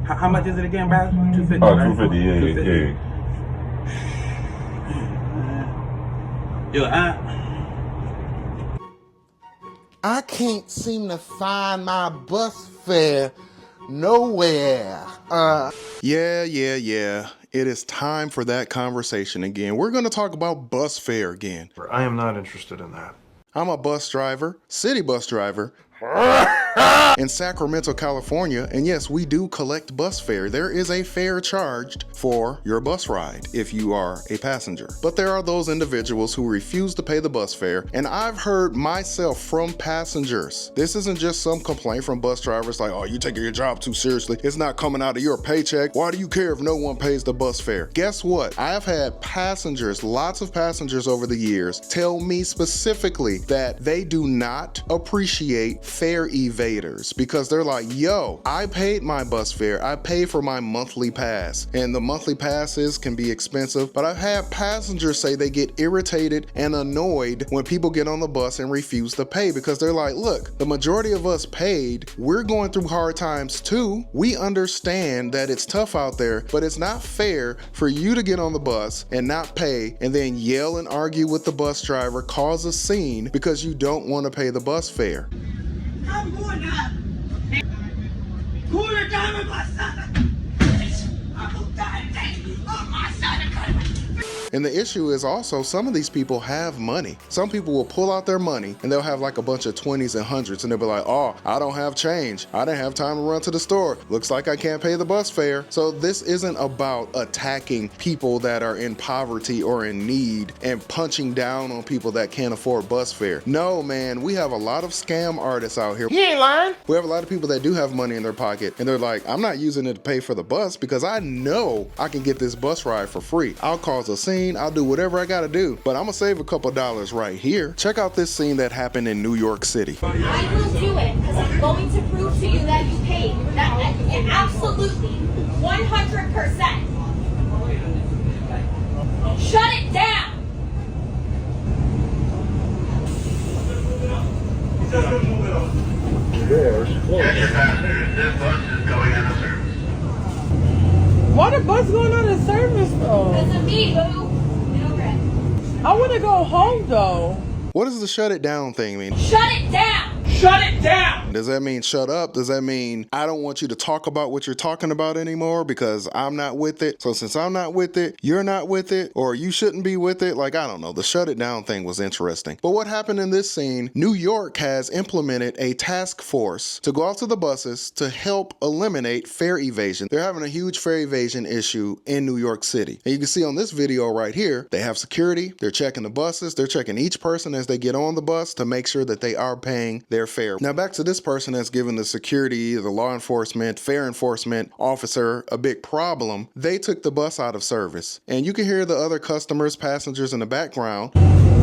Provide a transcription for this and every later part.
How much is it again, bro? 250. Oh, 250, yeah. Yo, I can't seem to find my bus fare nowhere. Yeah. It is time for that conversation again. We're going to talk about bus fare again. I am not interested in that. I'm a bus driver, city bus driver, in Sacramento, California, and yes, we do collect bus fare. There is a fare charged for your bus ride if you are a passenger. But there are those individuals who refuse to pay the bus fare, and I've heard myself from passengers. This isn't just some complaint from bus drivers like, oh, you taking your job too seriously. It's not coming out of your paycheck. Why do you care if no one pays the bus fare? Guess what? I have had passengers, lots of passengers over the years, tell me specifically that they do not appreciate fare evaders because they're like, yo, I paid my bus fare. I pay for my monthly pass, and the monthly passes can be expensive, but I've had passengers say they get irritated and annoyed when people get on the bus and refuse to pay because they're like, look, the majority of us paid. We're going through hard times too. We understand that it's tough out there, but it's not fair for you to get on the bus and not pay and then yell and argue with the bus driver, cause a scene because you don't want to pay the bus fare. And the issue is also some of these people have money. Some people will pull out their money and they'll have like a bunch of 20s and 100s and they'll be like, oh, I don't have change. I didn't have time to run to the store. Looks like I can't pay the bus fare. So this isn't about attacking people that are in poverty or in need and punching down on people that can't afford bus fare. No, man, we have a lot of scam artists out here. You ain't lying. We have a lot of people that do have money in their pocket and they're like, I'm not using it to pay for the bus because I know I can get this bus ride for free. I'll cause a scene. I'll do whatever I gotta do, but I'm gonna save a couple dollars right here. Check out this scene that happened in New York City. I will do it because I'm going to prove to you that you paid. That absolutely, 100%. Shut it down. Why the bus going out of service though? Because of me, boo. I want to go home though. What does the shut it down thing mean? Shut it down! Shut it down! Does that mean shut up? Does that mean I don't want you to talk about what you're talking about anymore because I'm not with it? So since I'm not with it, you're not with it, or you shouldn't be with it? Like, I don't know. The shut it down thing was interesting. But what happened in this scene, New York has implemented a task force to go out to the buses to help eliminate fare evasion. They're having a huge fare evasion issue in New York City. And you can see on this video right here, they have security. They're checking the buses. They're checking each person as they get on the bus to make sure that they are paying their fare. Now back to this person that's given the security, the law enforcement, fare enforcement officer a big problem. They took the bus out of service. And you can hear the other customers, passengers in the background.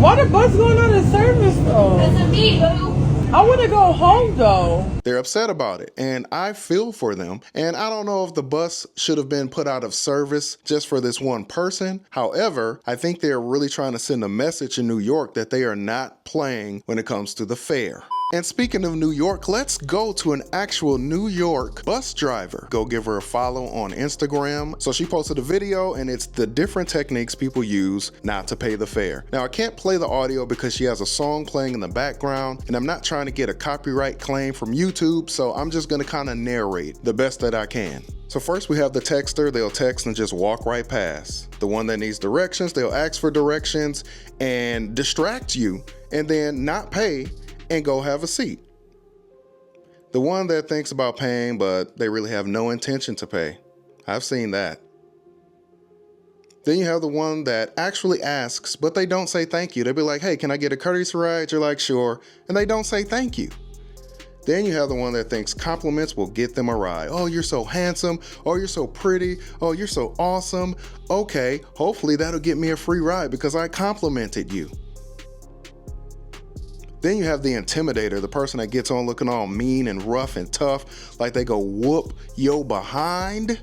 Why the bus going out of service though? Because of me, boo. I want to go home though. They're upset about it, and I feel for them. And I don't know if the bus should have been put out of service just for this one person. However, I think they're really trying to send a message in New York that they are not playing when it comes to the fare. And speaking of New York, let's go to an actual New York bus driver. Go give her a follow on Instagram. So she posted a video and it's the different techniques people use not to pay the fare. Now I can't play the audio because she has a song playing in the background and I'm not trying to get a copyright claim from YouTube, so I'm just gonna kind of narrate the best that I can. So first we have the texter. They'll text and just walk right past. The one that needs directions, they'll ask for directions and distract you and then not pay and go have a seat. The one that thinks about paying, but they really have no intention to pay. I've seen that. Then you have the one that actually asks, but they don't say thank you. They'll be like, hey, can I get a courtesy ride? You're like, sure. And they don't say thank you. Then you have the one that thinks compliments will get them a ride. Oh, you're so handsome. Oh, you're so pretty. Oh, you're so awesome. Okay, hopefully that'll get me a free ride because I complimented you. Then you have the intimidator, the person that gets on looking all mean and rough and tough, like they go whoop yo behind.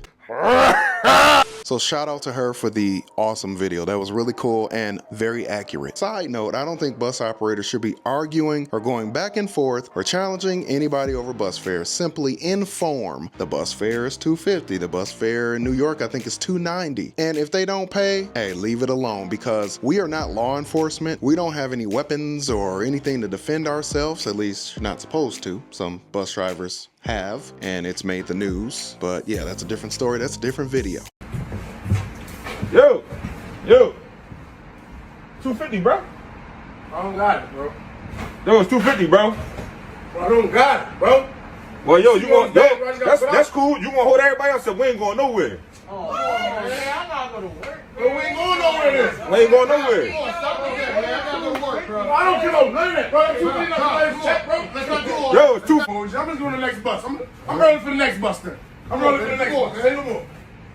So shout out to her for the awesome video. That was really cool and very accurate. Side note, I don't think bus operators should be arguing or going back and forth or challenging anybody over bus fare. Simply inform. The bus fare is $2.50. The bus fare in New York, I think, is $2.90. And if they don't pay, hey, leave it alone, because we are not law enforcement. We don't have any weapons or anything to defend ourselves. At least you're not supposed to. Some bus drivers have, and it's made the news. But yeah, that's a different story. That's a different video. Yo, 250, bro. I don't got it, bro. Yo, it's 250, bro. I don't got it, bro. Well, yo, that's cool. You gonna hold everybody else, so we ain't going nowhere. Oh, man, I'm not gonna work. Bro, we ain't going nowhere then. We ain't going nowhere. Stop with that, man. I gotta go work, bro. I don't care about none of that, bro. That's 250 check, bro. Let's not do all that. Yo, it's 2. I'm just going to the next bus. I'm rolling for the next bus then. I'm rolling for the next bus. Say no more.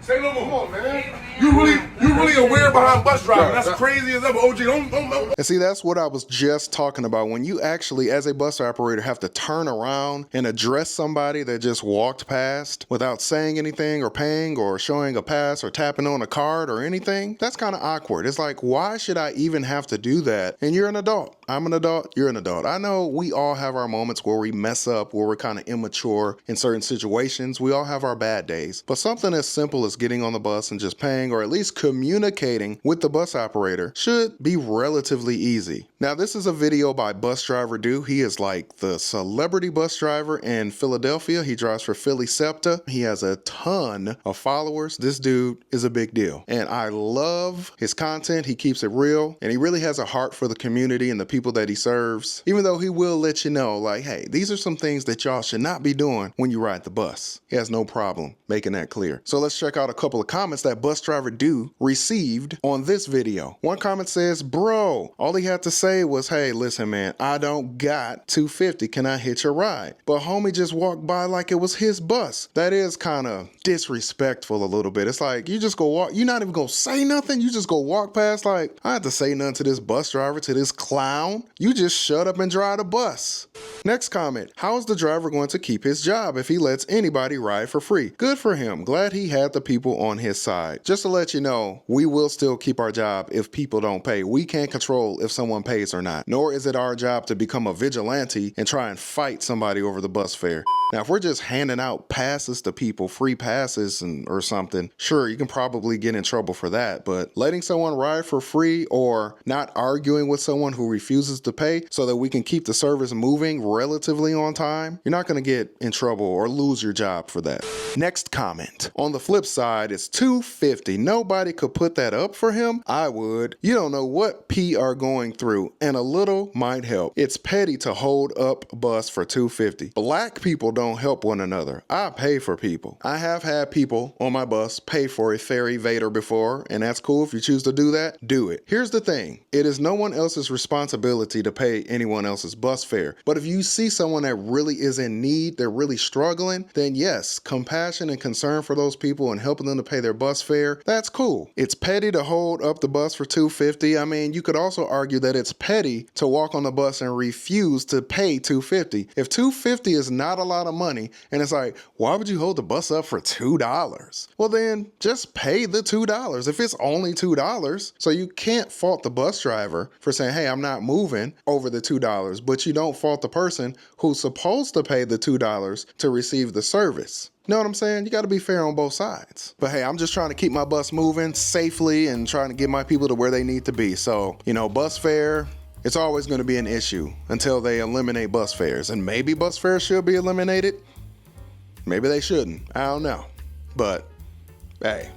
Say no more. Come on, man. You really aware behind bus driving. That's crazy as ever. OG, don't. And see, that's what I was just talking about. When you actually, as a bus operator, have to turn around and address somebody that just walked past without saying anything or paying or showing a pass or tapping on a card or anything, that's kind of awkward. It's like, why should I even have to do that? And you're an adult. I'm an adult. You're an adult. I know we all have our moments where we mess up, where we're kind of immature in certain situations. We all have our bad days. But something as simple as getting on the bus and just paying, or at least communicating with the bus operator, should be relatively easy. Now, this is a video by Bus Driver Do. He is like the celebrity bus driver in Philadelphia. He drives for Philly SEPTA. He has a ton of followers. This dude is a big deal. And I love his content. He keeps it real. And he really has a heart for the community and the people that he serves. Even though he will let you know, like, hey, these are some things that y'all should not be doing when you ride the bus. He has no problem making that clear. So let's check out a couple of comments that Bus Driver Do received on this video. One comment says, bro, all he had to say was, hey, listen, man, I don't got $2.50. Can I hitch a ride? But homie just walked by like it was his bus. That is kind of disrespectful a little bit. It's like, you just go walk, you're not even gonna say nothing. You just go walk past like, I have to say nothing to this bus driver, to this clown. You just shut up and drive the bus. Next comment, how is the driver going to keep his job if he lets anybody ride for free? Good for him. Glad he had the people on his side. Just to let you know, we will still keep our job if people don't pay. We can't control if someone pays or not, nor is it our job to become a vigilante and try and fight somebody over the bus fare. Now, if we're just handing out passes to people, free passes or something, sure, you can probably get in trouble for that. But letting someone ride for free or not arguing with someone who refuses to pay so that we can keep the service moving relatively on time, you're not going to get in trouble or lose your job for that. Next comment. On the flip side, it's $2.50. Nobody could put that up for him. I would. You don't know what P are going through, and a little might help. It's petty to hold up a bus for $2.50. Black people don't help one another. I pay for people. I have had people on my bus pay for a ferry Vader before, and that's cool. If you choose to do that, do it. Here's the thing. It is no one else's responsibility to pay anyone else's bus fare. But if you see someone that really is in need, they're really struggling, then yes, compassion and concern for those people and helping them to pay their bus fare, that's cool. It's petty to hold up the bus for $2.50. I mean, you could also argue that it's petty to walk on the bus and refuse to pay $2.50. If $2.50 is not a lot of money, and it's like, why would you hold the bus up for $2? Well, then just pay the $2 if it's only $2. So you can't fault the bus driver for saying, hey, I'm not moving over the $2, but you don't fault the person who's supposed to pay the $2 to receive the service. Know what I'm saying? You got to be fair on both sides. But hey, I'm just trying to keep my bus moving safely and trying to get my people to where they need to be. So, you know, bus fare, it's always going to be an issue until they eliminate bus fares. And maybe bus fares should be eliminated. Maybe they shouldn't. I don't know. But hey.